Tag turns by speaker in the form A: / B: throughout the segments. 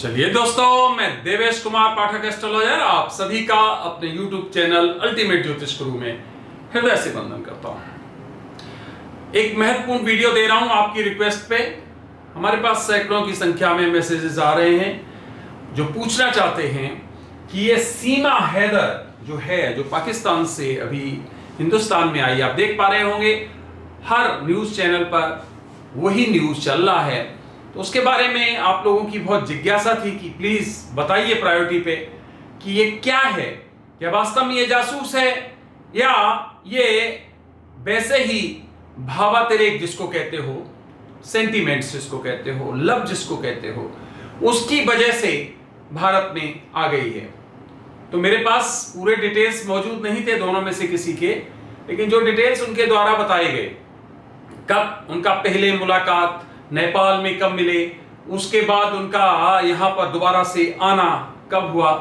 A: चलिए दोस्तों, मैं देवेश कुमार पाठक एस्ट्रोलॉजर आप सभी का अपने YouTube चैनल अल्टीमेट ज्योतिष गुरु में हृदय से वंदन करता हूं। एक महत्वपूर्ण वीडियो दे रहा हूं आपकी रिक्वेस्ट पे। हमारे पास सैकड़ों की संख्या में मैसेजेस आ रहे हैं जो पूछना चाहते हैं कि ये सीमा हैदर जो पाकिस्तान से अभी हिंदुस्तान में आई, आप देख पा रहे होंगे हर न्यूज चैनल पर वही न्यूज चल रहा है, तो उसके बारे में आप लोगों की बहुत जिज्ञासा थी कि प्लीज बताइए प्रायोरिटी पे कि ये क्या है, क्या वास्तव में ये जासूस है या ये वैसे ही भावातिरेक जिसको कहते हो, सेंटीमेंट्स जिसको कहते हो, लव जिसको कहते हो, उसकी वजह से भारत में आ गई है। तो मेरे पास पूरे डिटेल्स मौजूद नहीं थे दोनों में से किसी के, लेकिन जो डिटेल्स उनके द्वारा बताए गए, कब उनका पहले मुलाकात नेपाल में कब मिले, उसके बाद उनका यहां पर दोबारा से आना कब हुआ,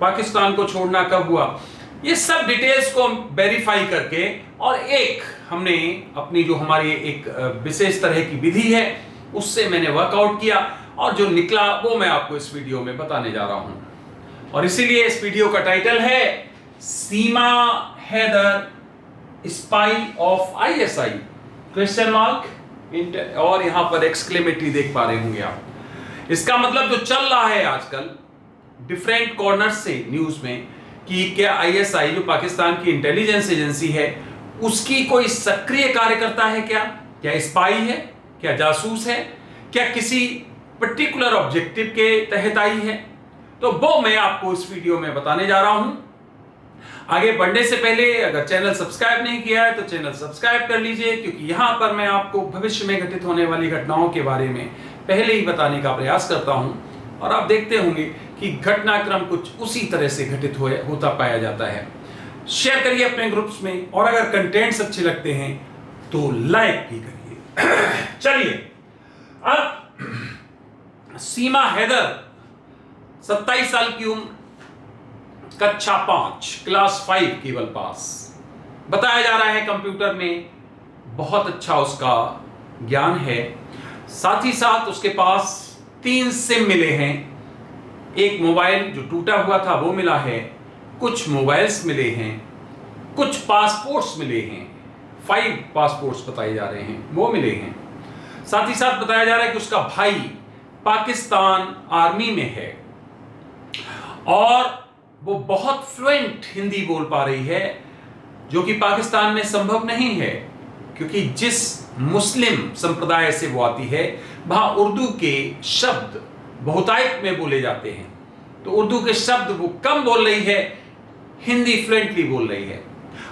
A: पाकिस्तान को छोड़ना कब हुआ, ये सब डिटेल्स को वेरीफाई करके और एक हमने अपनी जो हमारी एक विशेष तरह की विधि है उससे मैंने वर्कआउट किया और जो निकला वो मैं आपको इस वीडियो में बताने जा रहा हूं। और इसीलिए इस वीडियो का टाइटल है Seema Haider spy of ISI question mark और यहां पर एक्सक्लेमेटरी देख पा रहे होंगे आप। इसका मतलब जो चल रहा है आजकल डिफरेंट कॉर्नर से न्यूज में कि क्या ISI जो पाकिस्तान की इंटेलिजेंस एजेंसी है उसकी कोई सक्रिय कार्यकर्ता है, क्या स्पाई है, क्या जासूस है, क्या किसी पर्टिकुलर ऑब्जेक्टिव के तहत आई है, तो वो मैं आपको इस वीडियो में बताने जा रहा हूं। आगे बढ़ने से पहले अगर चैनल सब्सक्राइब नहीं किया है तो चैनल सब्सक्राइब कर लीजिए, क्योंकि यहां पर मैं आपको भविष्य में घटित होने वाली घटनाओं के बारे में पहले ही बताने का प्रयास करता हूं और आप देखते होंगे कि घटनाक्रम कुछ उसी तरह से घटित होता पाया जाता है। शेयर करिए अपने ग्रुप्स में और अगर कंटेंट्स अच्छे लगते हैं तो लाइक भी करिए। चलिए, अब सीमा हैदर 27 साल की उम्र, कक्षा 5 क्लास 5 केवल पास, बताया जा रहा है कंप्यूटर में बहुत अच्छा उसका ज्ञान है। साथ ही साथ उसके पास 3 सिम मिले हैं, एक मोबाइल जो टूटा हुआ था वो मिला है, कुछ मोबाइल्स मिले हैं, कुछ पासपोर्ट्स मिले हैं, 5 पासपोर्ट्स बताए जा रहे हैं वो मिले हैं। साथ ही साथ बताया जा रहा है कि उसका भाई पाकिस्तान आर्मी में है और वो बहुत फ्लुएंट हिंदी बोल पा रही है, जो कि पाकिस्तान में संभव नहीं है, क्योंकि जिस मुस्लिम संप्रदाय से वो आती है वहां उर्दू के शब्द बहुतायत में बोले जाते हैं, तो उर्दू के शब्द वो कम बोल रही है, हिंदी फ्लुएंटली बोल रही है।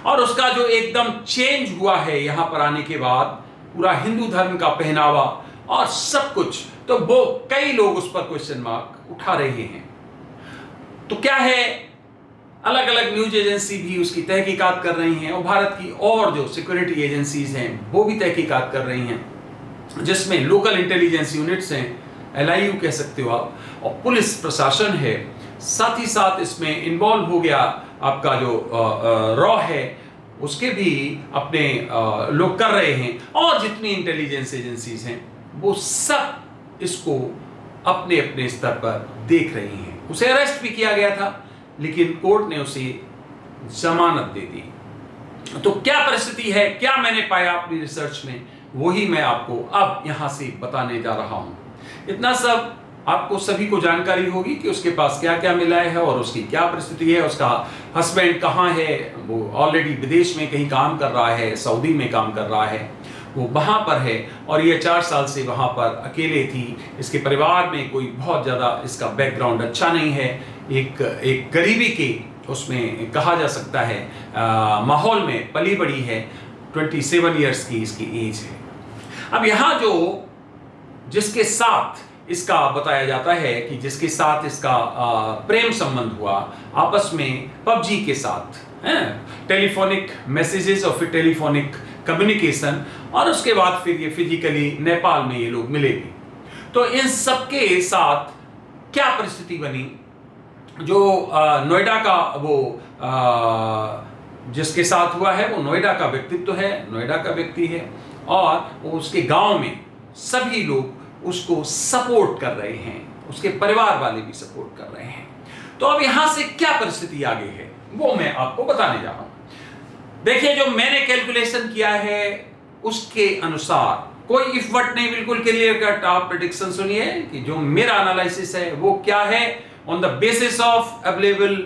A: और उसका जो एकदम चेंज हुआ है यहां पर आने के बाद, पूरा हिंदू धर्म का पहनावा और सब कुछ, तो वो कई लोग उस पर क्वेश्चन मार्क उठा रहे हैं। तो क्या है, अलग अलग न्यूज एजेंसी भी उसकी तहकीकात कर रही हैं और भारत की और जो सिक्योरिटी एजेंसीज हैं वो भी तहकीकात कर रही हैं, जिसमें लोकल इंटेलिजेंस यूनिट्स हैं, LIU कह सकते हो आप, और पुलिस प्रशासन है। साथ ही साथ इसमें इन्वॉल्व हो गया आपका जो रॉ है, उसके भी अपने लोग कर रहे हैं, और जितनी इंटेलिजेंस एजेंसीज हैं वो सब इसको अपने अपने स्तर पर देख रही हैं। उसे अरेस्ट भी किया गया था लेकिन कोर्ट ने उसे जमानत दे दी। तो क्या परिस्थिति है, क्या मैंने पाया अपनी रिसर्च में, वही मैं आपको अब यहां से बताने जा रहा हूं। इतना सब आपको सभी को जानकारी होगी कि उसके पास क्या क्या मिला है और उसकी क्या परिस्थिति है। उसका हस्बैंड कहाँ है, वो ऑलरेडी विदेश में कहीं काम कर रहा है, सऊदी में काम कर रहा है, वो वहाँ पर है और ये 4 साल से वहाँ पर अकेले थी। इसके परिवार में कोई बहुत ज़्यादा इसका बैकग्राउंड अच्छा नहीं है, एक गरीबी के उसमें कहा जा सकता है माहौल में पली बड़ी है। 27 इयर्स की इसकी एज है। अब यहाँ जो जिसके साथ इसका बताया जाता है कि जिसके साथ इसका प्रेम संबंध हुआ आपस में PUBG के साथ, टेलीफोनिक मैसेजेस और फिर टेलीफोनिक कम्युनिकेशन, और उसके बाद फिर ये फिजिकली नेपाल में ये लोग मिले भी। तो इन सबके साथ क्या परिस्थिति बनी, जो नोएडा का वो जिसके साथ हुआ है वो नोएडा का व्यक्तित्व है, नोएडा का व्यक्ति है, और उसके गांव में सभी लोग उसको सपोर्ट कर रहे हैं, उसके परिवार वाले भी सपोर्ट कर रहे हैं। तो अब यहां से क्या परिस्थिति आगे है वो मैं आपको बताने जा रहा हूं। देखिए, जो मैंने कैलकुलेशन किया है उसके अनुसार कोई इफ बट नहीं, बिल्कुल क्लियर कट आप प्रेडिक्शन सुनिए कि जो मेरा एनालिसिस है वो क्या है, on the basis of available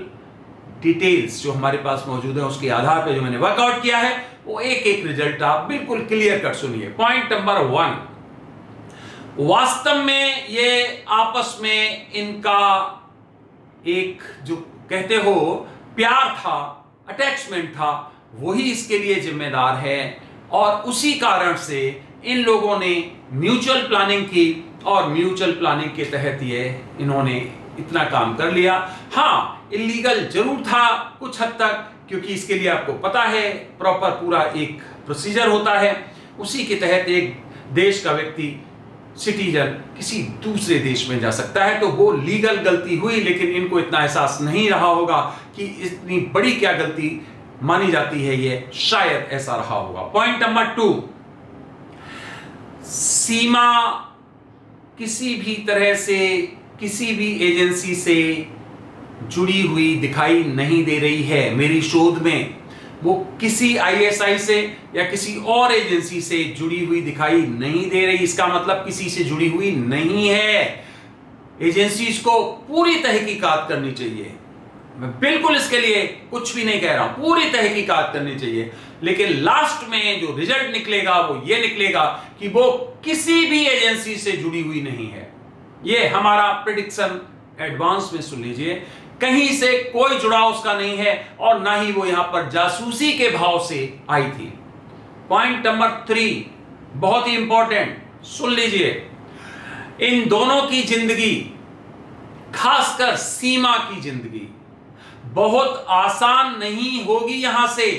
A: details जो हमारे पास मौजूद है उसके आधार पर जो मैंने वर्कआउट किया है वो एक एक रिजल्ट आप बिल्कुल क्लियर कट सुनिए। पॉइंट नंबर 1, वास्तव में ये आपस में इनका एक जो कहते हो प्यार था, अटैचमेंट था, वही इसके लिए जिम्मेदार है और उसी कारण से इन लोगों ने म्यूचुअल प्लानिंग की और म्यूचुअल प्लानिंग के तहत ये इन्होंने इतना काम कर लिया। हाँ, इलीगल जरूर था कुछ हद तक, क्योंकि इसके लिए आपको पता है प्रॉपर पूरा एक प्रोसीजर होता है। उसी के तहत एक देश का व्यक्ति सिटीजन किसी दूसरे देश में जा सकता है, तो वो लीगल गलती हुई, लेकिन इनको इतना एहसास नहीं रहा होगा कि इतनी बड़ी क्या गलती मानी जाती है, ये शायद ऐसा रहा होगा। पॉइंट नंबर 2, सीमा किसी भी तरह से किसी भी एजेंसी से जुड़ी हुई दिखाई नहीं दे रही है मेरी शोध में। वो किसी आईएसआई से या किसी और एजेंसी से जुड़ी हुई दिखाई नहीं दे रही, इसका मतलब किसी से जुड़ी हुई नहीं है। एजेंसीज को पूरी तहकीकात करनी चाहिए, मैं बिल्कुल इसके लिए कुछ भी नहीं कह रहा हूं, पूरी तहकीकात करनी चाहिए, लेकिन लास्ट में जो रिजल्ट निकलेगा वो ये निकलेगा कि वो किसी भी एजेंसी से जुड़ी हुई नहीं है। ये हमारा प्रेडिक्शन एडवांस में सुन लीजिए, कहीं से कोई जुड़ाव उसका नहीं है और ना ही वो यहां पर जासूसी के भाव से आई थी। पॉइंट नंबर 3 बहुत ही इंपॉर्टेंट, सुन लीजिए, इन दोनों की जिंदगी, खासकर सीमा की जिंदगी बहुत आसान नहीं होगी। यहां से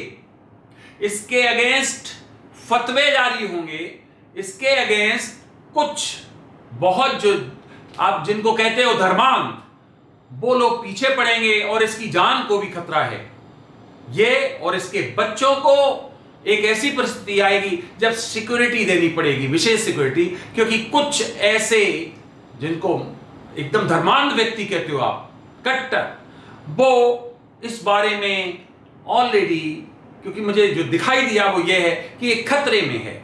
A: इसके अगेंस्ट फतवे जारी होंगे, इसके अगेंस्ट कुछ बहुत जो आप जिनको कहते हो धर्मांध, वो लोग पीछे पड़ेंगे और इसकी जान को भी खतरा है। ये और इसके बच्चों को एक ऐसी परिस्थिति आएगी जब सिक्योरिटी देनी पड़ेगी, विशेष सिक्योरिटी, क्योंकि कुछ ऐसे जिनको एकदम धर्मांध व्यक्ति कहते हो आप, कट्टर, वो इस बारे में ऑलरेडी, क्योंकि मुझे जो दिखाई दिया वो ये है कि एक खतरे में है।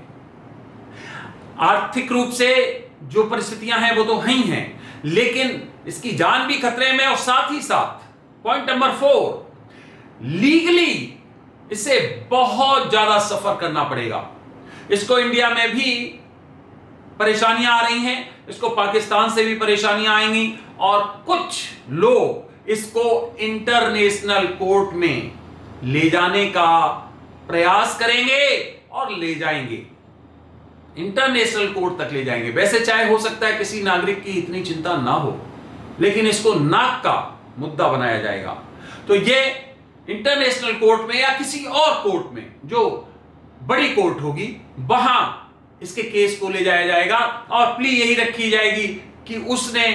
A: आर्थिक रूप से जो परिस्थितियां हैं वो तो ही हैं, लेकिन इसकी जान भी खतरे में, और साथ ही साथ पॉइंट नंबर 4, लीगली इसे बहुत ज्यादा सफर करना पड़ेगा। इसको इंडिया में भी परेशानियां आ रही हैं, इसको पाकिस्तान से भी परेशानियां आएंगी, और कुछ लोग इसको इंटरनेशनल कोर्ट में ले जाने का प्रयास करेंगे और ले जाएंगे, इंटरनेशनल कोर्ट तक ले जाएंगे। वैसे चाहे हो सकता है किसी नागरिक की इतनी चिंता ना हो, लेकिन इसको नाक का मुद्दा बनाया जाएगा। तो ये इंटरनेशनल कोर्ट में या किसी और कोर्ट में, जो बड़ी कोर्ट होगी, वहां इसके केस को ले जाया जाएगा और प्ली यही रखी जाएगी कि उसने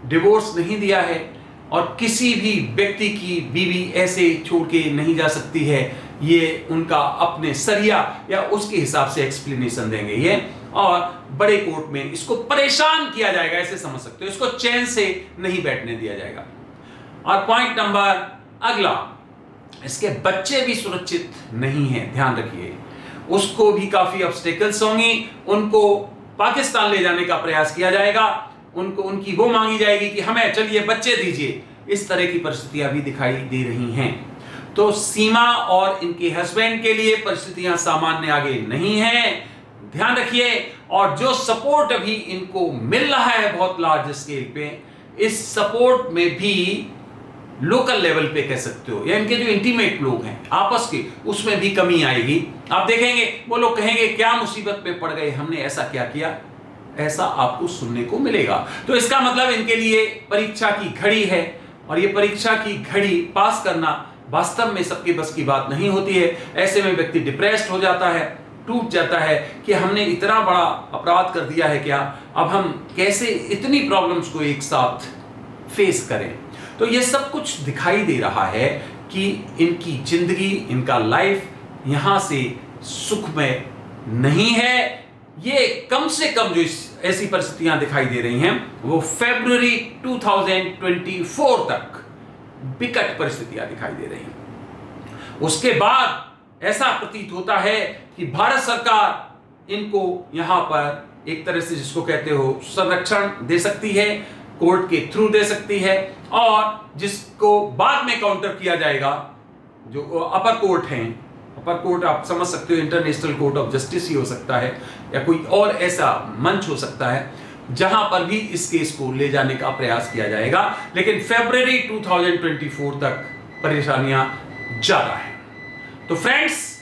A: डिवोर्स नहीं दिया है और किसी भी व्यक्ति की बीवी ऐसे छोड़ के नहीं जा सकती है। ये उनका अपने सरिया या उसके हिसाब से एक्सप्लेनेशन देंगे ये, और बड़े कोर्ट में इसको परेशान किया जाएगा, ऐसे समझ सकते हो, इसको चैन से नहीं बैठने दिया जाएगा। और पॉइंट नंबर अगला, इसके बच्चे भी सुरक्षित नहीं हैं, ध्यान रखिए, उसको भी काफी ऑब्स्टेकल्स होंगी, उनको पाकिस्तान ले जाने का प्रयास किया जाएगा, उनको उनकी वो मांगी जाएगी कि हमें चलिए बच्चे दीजिए। इस तरह की परिस्थितियां भी दिखाई दे रही हैं। तो सीमा और इनके हस्बैंड के लिए परिस्थितियां सामान्य आगे नहीं हैं, ध्यान रखिए। और जो सपोर्ट अभी इनको मिल रहा है बहुत लार्ज स्केल पे, इस सपोर्ट में भी लोकल लेवल पे कह सकते हो, या इनके जो इंटीमेट लोग हैं आपस के, उसमें भी कमी आएगी। आप देखेंगे वो लोग कहेंगे क्या मुसीबत में पड़ गए, हमने ऐसा क्या किया, ऐसा आपको सुनने को मिलेगा। तो इसका मतलब इनके लिए परीक्षा की घड़ी है, और ये परीक्षा की घड़ी पास करना वास्तव में सबके बस की बात नहीं होती है। ऐसे में व्यक्ति डिप्रेस्ड हो जाता है, टूट जाता है कि हमने इतना बड़ा अपराध कर दिया है क्या, अब हम कैसे इतनी प्रॉब्लम्स को एक साथ फेस करें। तो ये सब कुछ दिखाई दे रहा है कि इनकी जिंदगी, इनका लाइफ यहां से सुखमय नहीं है। ये कम से कम जो इस ऐसी परिस्थितियां दिखाई दे रही हैं वो फरवरी 2024 तक विकट परिस्थितियां दिखाई दे रही हैं। उसके बाद ऐसा प्रतीत होता है कि भारत सरकार इनको यहां पर एक तरह से जिसको कहते हो संरक्षण दे सकती है, कोर्ट के थ्रू दे सकती है, और जिसको बाद में काउंटर किया जाएगा जो अपर कोर्ट हैं, अपर कोर्ट आप समझ सकते हो इंटरनेशनल कोर्ट ऑफ जस्टिस ही हो सकता है या कोई और ऐसा मंच हो सकता है जहां पर भी इस केस को ले जाने का प्रयास किया जाएगा। लेकिन फरवरी 2024 तक परेशानियां ज्यादा है। तो फ्रेंड्स,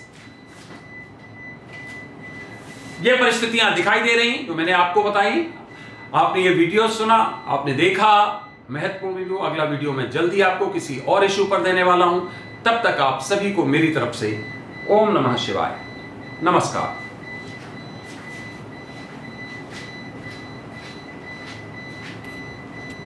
A: ये परिस्थितियां दिखाई दे रही जो मैंने आपको बताई। आपने ये वीडियो सुना, आपने देखा, महत्वपूर्ण वीडियो। अगला वीडियो मैं जल्दी आपको किसी और इश्यू पर देने वाला हूं। तब तक आप सभी को मेरी तरफ से ओम नमः शिवाय, नमस्कार।